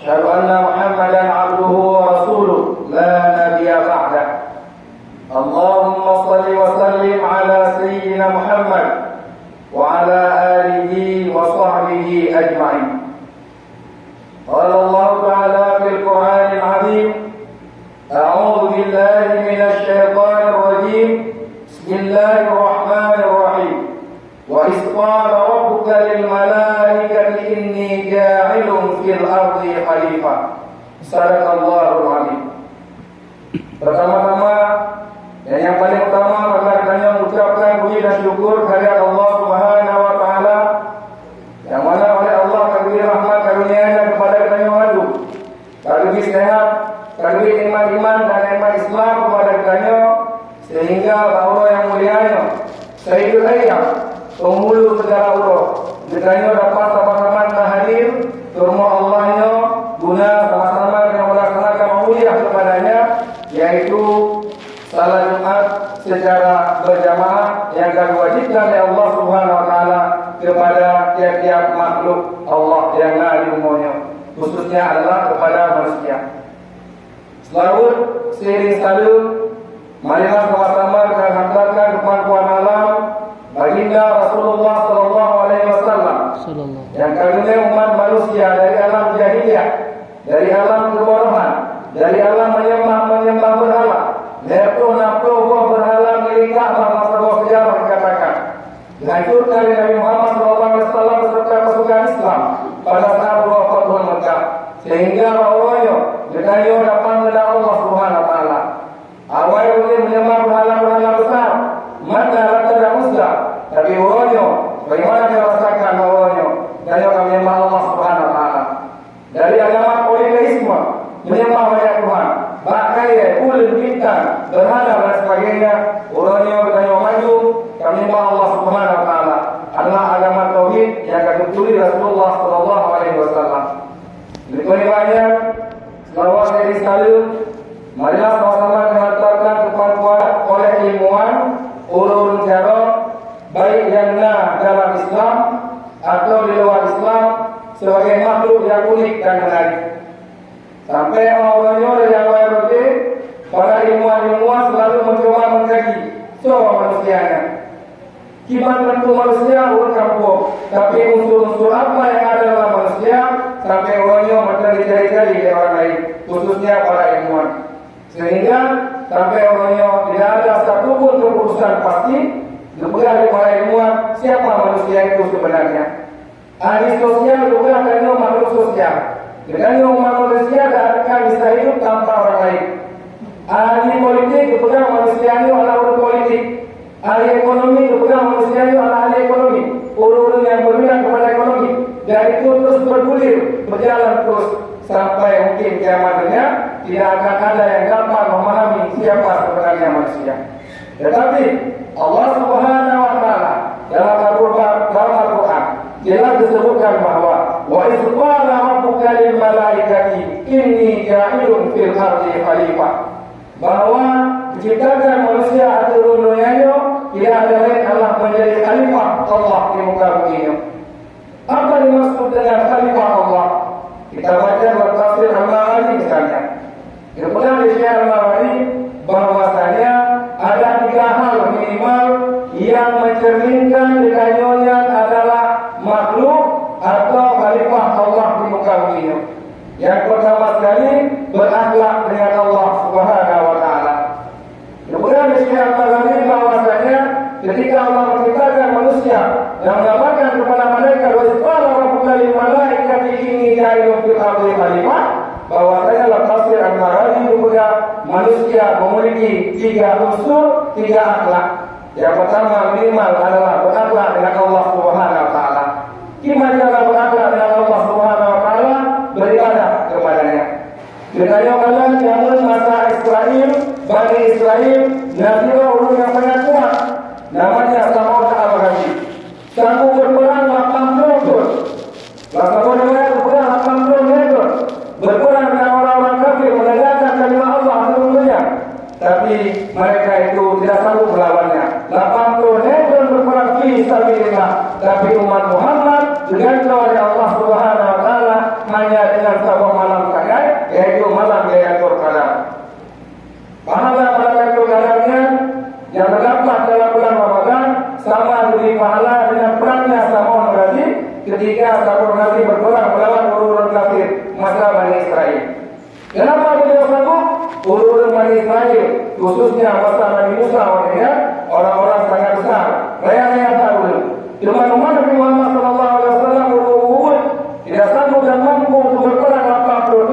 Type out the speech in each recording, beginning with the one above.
أشهد أن محمدا عبده ورسوله لا نبي بعده. اللهم صل وسلم على سيدنا محمد وعلى آله وصحبه أجمعين. قال الله تعالى في القرآن العظيم: أعوذ بالله من الشيطان الرجيم. بسم الله الرحمن الرحيم. وإذ قال ربك للملائكة إني جاعل في الأرض خليفة. Sadaqallahul Azim. Pertama-tama dan yang paling utama adalah kita mengucapkan puji dan syukur kehadirat Allah Subhanahu wa taala yang mana oleh Allah kabir rahmat karunia-Nya kepada kita yang maju. Kabir sehat, kabir iman dan nikmat Islam kepada kita sehingga Allah yang mulia-Nya Sayyidul Ayyam penghulu segala uruh kita dapat sama-sama hadir ke rumah Allah-Nya guna sama-sama dengan melaksanakan maulidah kepadanya, yaitu salat Jumat secara berjamaah yang diwajibkan oleh Allah Subhanahu wa taala kepada tiap-tiap makhluk Allah yang ada di umumnya, khususnya adalah kepada manusia. Selalu seiring salut, marilah sama-sama kita hantarkan kepada malam baginda Rasulullah sallallahu alaihi wasallam yang karunia umat manusia dari alam jahiliyah, dari alam kebodohan, dari alam menyembah berhala. Nafsu berhala milik Ka'bah masalah sejarah dikatakan dihancurkan oleh Nabi Muhammad SAW beserta pasukan Islam pada saat Fathul Mekah, sehingga awalnya dengan dapat mengenal Allah Subhanahu wa taala. Awal boleh menyembah berhala-berhala besar, mana rata dan Uzza, tapi awalnya bagaimana dia rasakan awalnya dan kami menyembah Allah Subhanahu wa taala. Dari agama politeisme, menyembah banyak Tuhan, bakai, ulun, bintang, berhala dan sebagainya, orangnya bertanya maju, kami menyembah Allah Subhanahu wa taala adalah agama tauhid yang ditulis Rasulullah sallallahu alaihi wasallam. Lebih banyak selawat dari sekali, marilah sama-sama menghantarkan kepada oleh ilmuwan ulun jarah baik yang dalam Islam atau di luar Islam sebagai makhluk yang unik dan menarik. Sampai awalnya yang berarti para ilmuwan selalu mencoba mengkaji semua manusianya. Kibat bentuk manusia urut kampung, tapi unsur-unsur apa yang ada dalam manusia sampai awalnya mencari cari dari orang lain, khususnya para ilmuwan. Sehingga sampai awalnya tidak ada satupun keputusan pasti dipegang oleh para ilmuwan siapa manusia itu sebenarnya. Ahli sosial juga adalah makhluk sosial. Dengan manusia tidak akan bisa hidup tanpa orang lain. Ahli politik dipegang manusia itu adalah urut politik. Ahli ekonomi dipegang manusia itu adalah ahli ekonomi. Urut yang berminat kepada ekonomi. Dan itu terus bergulir, berjalan terus sampai mungkin kiamat dunia tidak akan ada yang dapat memahami siapa sebenarnya manusia. Tetapi Allah Subhanahu wa taala dalam Al-Qur'an jelas disebutkan bahwa wa idz qala rabbuka lil malaikati inni ja'ilun fil ardi khalifah, bahwa diciptakan manusia atas dunianya tidak ada lain Allah menjadi khalifah Allah di muka bumi ini. Apa dimaksud dengan khalifah Allah? Kita baca dalam tafsir Al-Ma'ani misalnya. Kemudian di Syekh Al-Ma'ani bahwasanya ada 3 hal minimal yang mencerminkan dikayunya adalah makhluk atau khalifah Allah di muka bumi ini. Yang pertama sekali berakhlak dengan Allah Subhanahu wa taala. Kemudian di Syekh Al-Ma'ani bahwasanya ketika Allah menciptakan manusia dan mengatakan kepada mereka wa qala rabbuka lil malaikati inni ja'ilun fil ardi khalifah, bahwasanya dalam tafsir Al-Ma'ani juga manusia memiliki 3 unsur, 3 akhlak. Yang pertama minimal adalah berakhlak dengan Allah Subhanahu wa taala. Gimana cara berakhlak dengan Allah Subhanahu wa taala? Beribadah kepadanya. Ditanya kalian yang masa Israel, Bani Israel, Nabi ulun yang sangat kuat, namanya Samud al-Ghazali. Sanggup berperang 80 tahun. Lalu mereka berperang 80 meter. Berperang dengan orang-orang kafir menegakkan kalimat Allah seluruhnya. Tapi mereka itu tidak sanggup melawannya. 80 meter berperang fi sabilillah. Tapi umat Muhammad dengan oleh Allah Subhanahu wa taala hanya dengan sabab malam kadar, yaitu malam Lailatul Qadar. Pahala pada Lailatul Qadarnya yang terdapat dalam bulan Ramadan sama dengan pahala dengan perangnya Sam'un Ghazir ketika Sam'un Ghazir berperang melawan orang-orang kafir masa Bani Israel. Kenapa beliau sanggup? Orang-orang Bani Israel, khususnya masa Nabi Musa orang-orang sangat besar, raya-raya tahu. Teman-teman Nabi Muhammad SAW berubah tidak sanggup dan mampu untuk berperang apapun,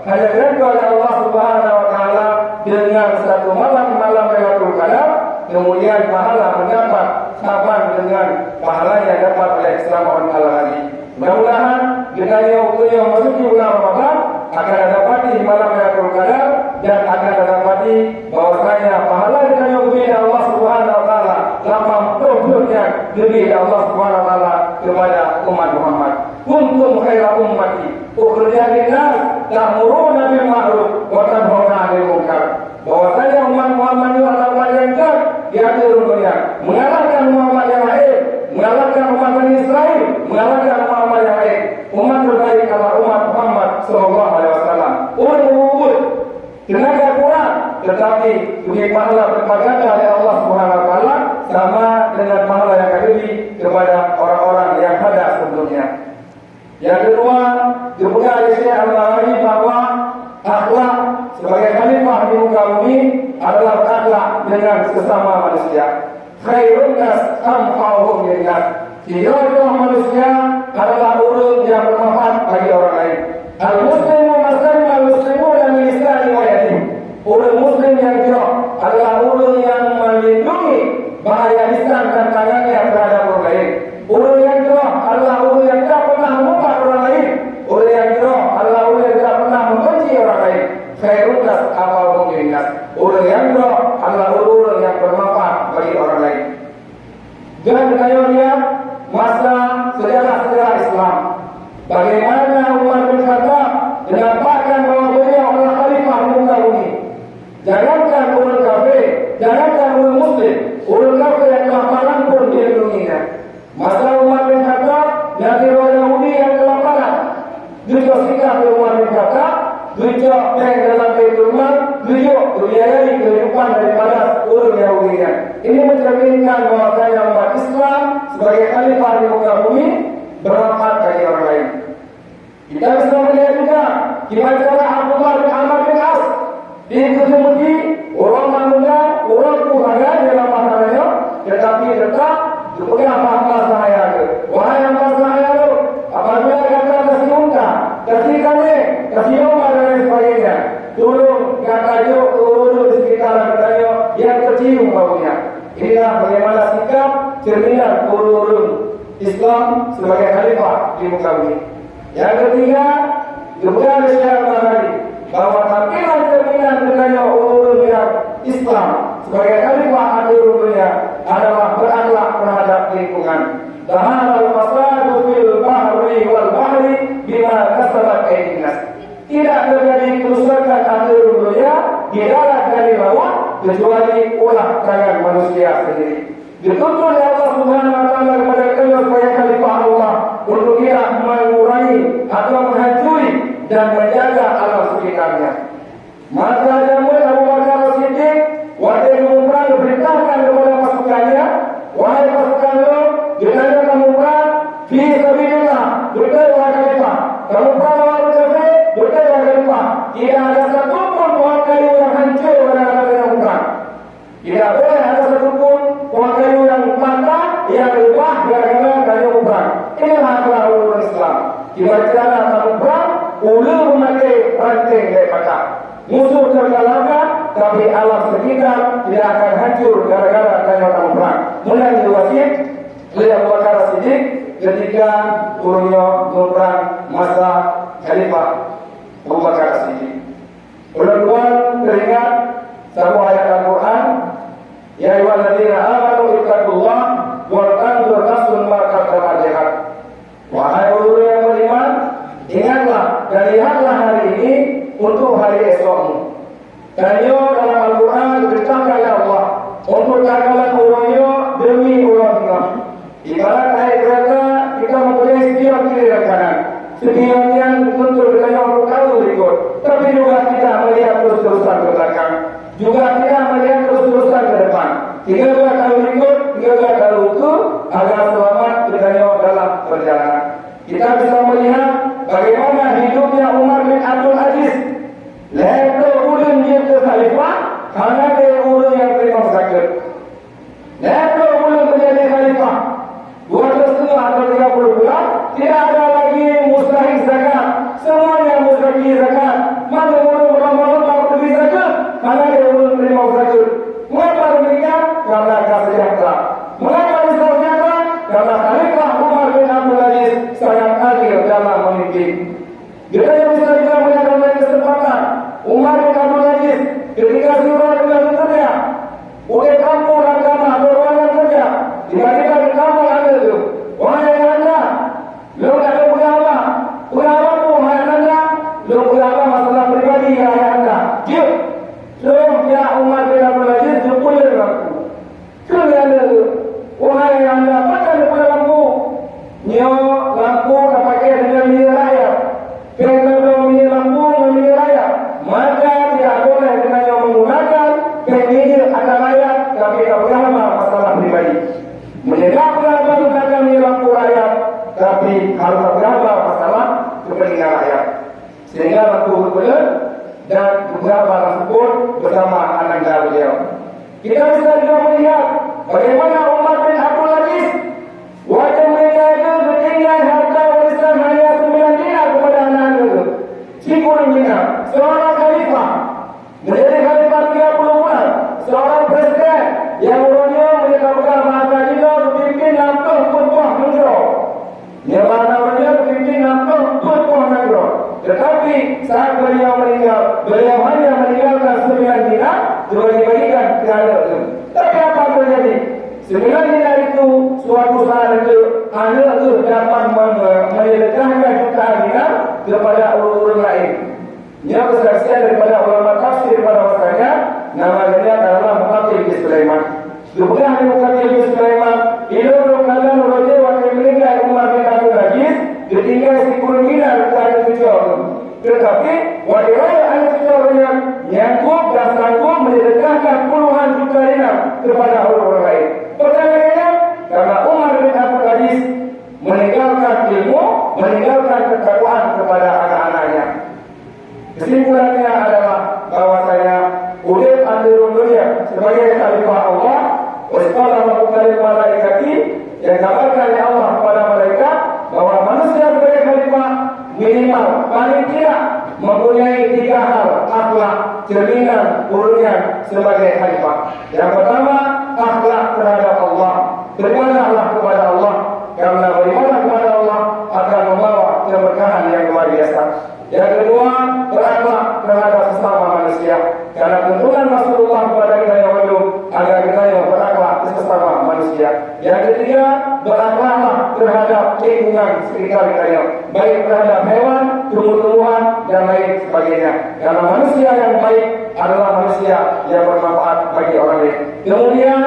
hanya dibantu oleh Allah Subhanahu Wa Taala dengan satu malam Lailatul Qadar, kemudian pahala mendapat sama dengan pahala yang dapat oleh Islam orang al-Ghazali. Mudah-mudahan dengan yang memasuki bulan Ramadan akan dapati malam Lailatul Qadar dan akan dapati bahwasanya pahala yang diberi Allah Subhanahu Wa Taala lapang turunnya diberi Allah Subhanahu Wa Taala kepada umat Muhammad. Kuntum khaira ummati ukhrijat lin-nas ta'muruna bil ma'ruf wa tanhauna 'anil munkar. Bahwasanya umat Muhammad itu adalah umat yang kuat di akhir dunia, mengalahkan umat yang lain, mengalahkan umat Bani Israel, mengalahkan umat yang lain. Umat terbaik adalah umat Muhammad sallallahu alaihi wasallam. Orang berubah tenaga kurang, tetapi diberi pahala berpaganda oleh Allah Subhanahu Wa Taala sama dengan pahala yang akan diberi kepada orang-orang yang ada sebelumnya. Yang kedua, dibuka oleh Syekh Al-Albani bahwa akhlak sebagai khalifah di muka bumi adalah berakhlak dengan sesama manusia. Khairun nas anfa'uhum lin-nas. Seluruh manusia adalah orang yang bermanfaat bagi orang lain. Al-muslimu al-muslimu dan lisani wa yadihi. Orang muslim yang jauh adalah orang yang melindungi bahaya lisan dan tangannya terhadap orang lain. Orang yang jauh adalah orang yang tidak pernah membuka orang lain. Orang yang jauh adalah orang yang tidak pernah membenci orang lain. Khairun nas anfa'uhum lin-nas. Orang yang jauh adalah orang yang bermanfaat bagi orang lain. Dan kita lihat masa sejarah Islam, bagaimana Umar bin Khattab menampakkan bahwa beliau adalah khalifah di muka bumi. Jangankan orang kafir, jangankan orang muslim, orang kafir yang kelaparan pun dilindunginya. Masa Umar bin Khattab, Nabi Yahudi yang kelaparan, juga sikap Umar bin Khattab, juga yang dalam Baitul Mal, juga membiayai kehidupan daripada orang Yahudi. Ini mencerminkan bahwasanya umat Islam sebagai khalifah di muka bumi bermanfaat bagi orang lain. Kita bisa melihat juga gimana Abdullah bin Amr bin As diikuti orang muda, orang puhara dalam masalahnya, tetapi tetap dipegang apa saya itu. Wahai apa saya itu, apabila kata kasih unta, kasih kami, kasih domba dan lain sebagainya, turun kata dia turun di sekitar katanya yang kecium baunya. Inilah bagaimana sikap cerminan orang Islam sebagai khalifah di muka bumi. Yang ketiga, juga secara pribadi bahwa tampilan cerminan budaya orang yang Islam sebagai khalifah akhir dunia adalah berakhlak terhadap lingkungan. Dahal al-fasadu fil bahri wal bahri bima kasabat aydin nas. Tidak terjadi kerusakan akhir dunia di darat dan di laut kecuali ulah tangan manusia sendiri. Dituntut oleh Allah Subhanahu Wa Taala kepada kita sebagai khalifah Allah untuk kita mengurangi atau menghancuri dan menjaga alam sekitarnya. Maka Jamul Abu Bakar Siddiq waktu Umrah diperintahkan kepada pasukannya, wahai pasukan lo, jangan kamu perang di sabilillah, berdoa khalifah. Kamu perang lawan kafir, berdoa khalifah. Tidak ada satu pun pohon kayu yang hancur pada dalam perang. Tidak boleh ada satu pun pohon kayu yang patah yang berubah gara-gara kayu perang. Inilah adalah ulama Islam. Jika kamu perang, ulama memakai ranting dari patah. Musuh terkalahkan, tapi alam sekitar tidak akan hancur gara-gara kayu perang. Mulai diwasit oleh Abu Bakar Siddiq ketika turunnya perang masa Khalifah Abu Bakar Siddiq. Ulang-ulang teringat satu ayat Al-Quran, ya ayyuhalladzina amanu ittaqullah wal tanzur nafsun ma qaddamat lighad. Wahai orang yang beriman, ingatlah dan lihatlah hari ini untuk hari esokmu. Karena dalam Al-Quran diberitakan oleh Allah untuk takalan orangnya demi orangnya. Ibarat naik kereta, kita mempunyai setiap kiri dan kanan. Setiap yang tentu berkaya untuk tahu pergi zakat. Mana orang berlomba-lomba pergi zakat, mana ada orang terima zakat. Mengapa demikian? Karena sejahtera. Mengapa sejahtera? Karena Khalifah Umar bin Abdul Aziz sangat adil dalam memimpin. Kita yang bisa juga menyatakan kesempatan Umar bin Abdul Aziz ketika surah dengan kerja, udah kampung agama berwarna kerja, tiba-tiba di kampung ada itu orang yang anda, lo ada ulama pun anda, lo ulama masalah pribadi yang anda, yuk, lo ya Umar bin Abdul Aziz jemput aku, kalian itu, orang yang anda pakai daripada lampu, nyo lampu tak pakai dengan minyak raya. Kalau minyak lampu minyak raya, maka tidak boleh dengan yang menggunakan minyak ada raya, tapi tak berapa masalah pribadi. Menyedak berapa menggunakan minyak lampu raya, tapi harus berapa masalah kepentingan rakyat. Sehingga lampu berguna dan beberapa tersebut bersama anak dan beliau. Kita bisa juga melihat bagaimana Umar bin Abdul Aziz wajah mereka itu ketinggian harta warisan hanya 9 dinar kepada anak-anak itu. 10 dinar. Seorang khalifah menjadi khalifah 30 bulan. Seorang presiden yang urutnya menyebabkan bahasa juga berpimpin lampung pun-puan negara. Yang mana-mana berpimpin lampung pun-puan negara. Tetapi saat beliau meninggal, beliau hanya meninggalkan 9 dinar dibagi-bagikan ke anak itu. Tapi apa terjadi? 9 dinar itu suatu saat itu anak itu dapat menyedekahkan jutaan dinar kepada orang lain. Ini kesaksian daripada ulama tafsir pada masanya, namanya adalah Muqatil bin Sulaiman. Kemudian Muqatil bin Sulaiman itu berkata Raja wakil meninggal Umar bin Abdul Aziz ketika 10 dinar kepada tujuan. Tetapi wakil anak tujuannya Yakub dan sanggup menyedekahkan puluhan juta dinar kepada orang lain. Pertanyaannya, karena Umar bin Abdul Aziz meninggalkan ilmu, meninggalkan ketakwaan kepada anak-anaknya. Kesimpulannya adalah bahwasanya Udayb al-Dunya sebagai khalifah Allah, wasqala rabbuka malaikati, yang dikabarkan oleh Allah kepada malaikat bahwa manusia sebagai khalifah minimal paling tidak mempunyai 3 hal akhlak, cerminan, urutan sebagai khalifah. Yang pertama, akhlak terhadap Allah. Berimanlah kepada Allah, karena beriman kepada Allah akan membawa keberkahan yang luar biasa. Yang kedua, berakhlak terhadap sesama manusia, karena tuntunan Rasulullah kepada kita yang wajib agar kita yang berakhlak sesama manusia. Yang ketiga, berakhlaklah terhadap lingkungan sekitar kita, baik terhadap hewan, tumbuh-tumbuhan dan lain sebagainya. Karena manusia yang baik adalah manusia yang bermanfaat bagi orang lain. Kemudian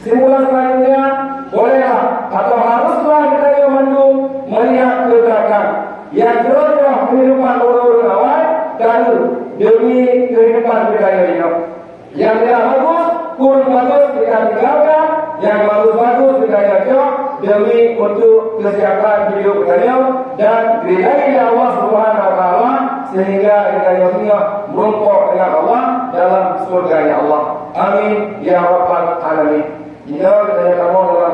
simpulan selanjutnya, bolehlah atau haruslah kita yang mandu melihat ke belakang. Yang jelasnya kehidupan orang-orang awal dan demi kehidupan kita ini. Yang tidak bagus, kurang bagus kita tinggalkan. Yang bagus-bagus kita jaga demi untuk kesehatan hidup kita dan diridai Allah Subhanahu Wa Taala sehingga kita semua merumpuk dengan Allah dalam surga Allah. Amin ya rabbal alamin. Jika kita dalam